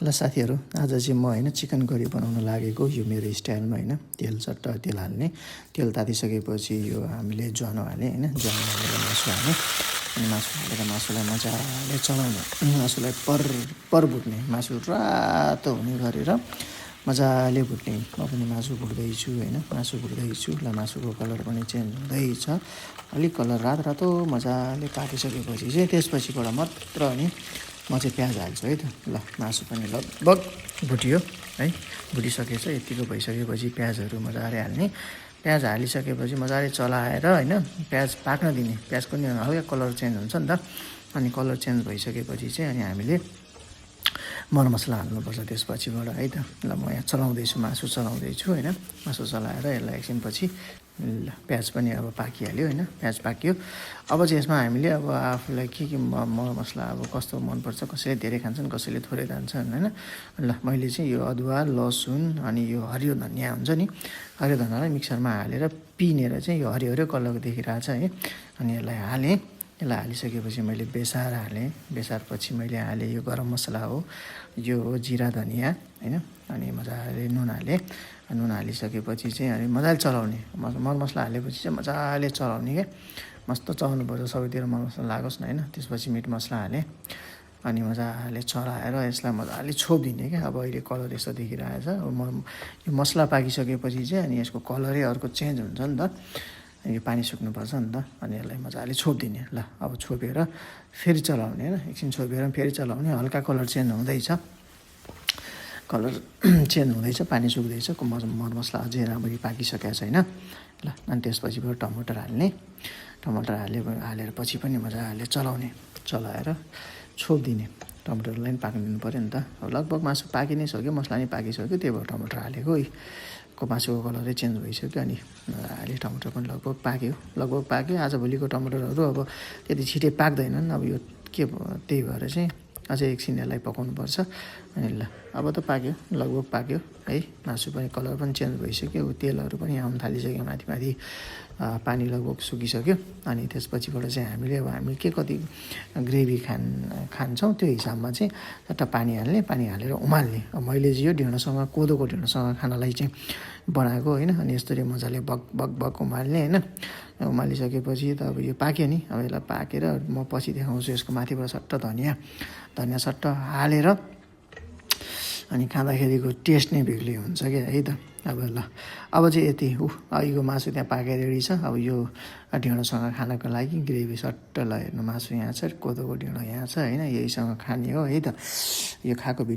ल साथीहरू, आज चाहिँ म होइन चिकन करी बनाउन लागेको। यो मेरो स्टाइलमा होइन, तेल चट्ट तेल हाल्ने, तेल तातिसकेपछि यो हामीले ज्वानो हाल्ने होइन, ज्वानो हालेर मासु हाल्ने, अनि मासु हालेर मासुलाई मजाले चलाउने, मासुलाई पर भुट्ने, मासु रातो हुने गरेर मजाले भुट्ने। म पनि मासु भुट्दैछु होइन, मासु भुट्दैछु। ल मासुको कलर पनि चेन्ज हुँदैछ, अलिक कलर रातो मजाले पाकिसकेपछि चाहिँ त्यसपछिबाट मात्र अनि म चाहिँ प्याज हाल्छु है त। ल मासु पनि लगभग भुट्यो है, भुटिसकेछ। यतिको भइसकेपछि प्याजहरू मजाले हाल्ने, प्याज हालिसकेपछि मजाले चलाएर होइन प्याज पाक्न दिने। प्याजको नि हल्का कलर चेन्ज हुन्छ नि त, अनि कलर चेन्ज भइसकेपछि चाहिँ अनि हामीले मरमसला हाल्नुपर्छ त्यसपछिबाट है त। ल म यहाँ चलाउँदैछु, मासु चलाउँदैछु होइन, मासु चलाएर यसलाई एकछिनपछि ल प्याज पनि अब पाकिहाल्यो होइन, प्याज पाक्यो। अब चाहिँ यसमा हामीले अब आफूलाई के मरमसला अब कस्तो मनपर्छ, कसैले धेरै खान्छन्, कसैले थोरै खान्छन् होइन। ल मैले चाहिँ यो अदुवा, लसुन अनि यो हरियो धनियाँ हुन्छ नि, हरियो धनियाँलाई मिक्सरमा हालेर पिनेर चाहिँ यो हरियो हरियो कलरको देखिरहेको छ है। अनि यसलाई हालेँ, यसलाई हालिसकेपछि मैले बेसार हालेँ, बेसारपछि मैले हालेँ यो गरम मसला हो, यो हो जिरा धनियाँ होइन। अनि मजाले नुन हालेँ, नुन हालिसकेपछि चाहिँ अनि मजाले चलाउने, मरमसला हालेपछि चाहिँ मजाले चलाउने क्या, मस्त चलाउनुपर्छ, सबैतिर मरमसला लागोस् न होइन। त्यसपछि मिट मसला हालेँ, अनि मजाले चलाएर यसलाई मजाले छोपिदिने क्या। अब अहिले कलर यस्तो देखिरहेको छ, अब यो मसला पाकिसकेपछि चाहिँ अनि यसको कलरै अर्को चेन्ज हुन्छ नि त, यो पानी सुक्नुपर्छ नि त। अनि यसलाई मजाले छोपिदिने। ल अब छोपेर फेरि चलाउने होइन, एकछिन छोपेर फेरि चलाउने, हल्का कलर चेन्ज हुँदैछ, कलर चेन्ज हुँदैछ, पानी सुक्दैछ, मरमसला अझै राम्ररी पाकिसकेको छैन। ल अनि त्यसपछिबाट टमाटर हाल्ने, टमाटर हालेर पछि पनि मजाले चलाउने, चलाएर छोपिदिने। टमाटरलाई पनि पाक्नु दिनु पऱ्यो नि त। अब लगभग मासु पाकि नै सक्यो, मसला नै पाकिसक्यो, त्यही भएर टमाटर हालेको मासुको कलरै चेन्ज भइसक्यो। अनि मजाले टमाटर पनि लगभग पाक्यो। आजभोलिको टमाटरहरू अब त्यति छिटै पाक्दैनन्, अब यो के त्यही भएर चाहिँ अझै एकछिन यसलाई पकाउनुपर्छ। अनि ल अब त पाक्यो, लगभग पाक्यो है, मासु पनि कलर पनि चेन्ज भइसक्यो, तेलहरू पनि आउनु थालिसक्यो माथि, पानी लगभग सुकिसक्यो। अनि त्यसपछिबाट चाहिँ हामी के कति ग्रेभी खान्छौँ त्यो हिसाबमा चाहिँ एउटा पानी हालेर उमाल्ने। अब मैले चाहिँ यो ढिँडोसँग, कोदोको ढिँडोसँग खानालाई चाहिँ बनाएको होइन। अनि यसरी मजाले बग उमाल्ने होइन, उमालिसकेपछि त अब यो पाक्यो नि। अब यसलाई पाकेर म पछि देखाउँछु, यसको माथिबाट सट्ट धनियाँ सट्ट हालेर अनि खाँदाखेरिको टेस्ट नै बेग्लै हुन्छ क्या है त। अब ल अब चाहिँ यति यो मासु त्यहाँ पाकेर रेडी छ। अब यो ढिँडोसँग खानको लागि ग्रेभी सट्ट ल हेर्नु, मासु यहाँ छ, कोदोको ढिँडो यहाँ छ होइन, यहीसँग खाने हो है त। यो खाएको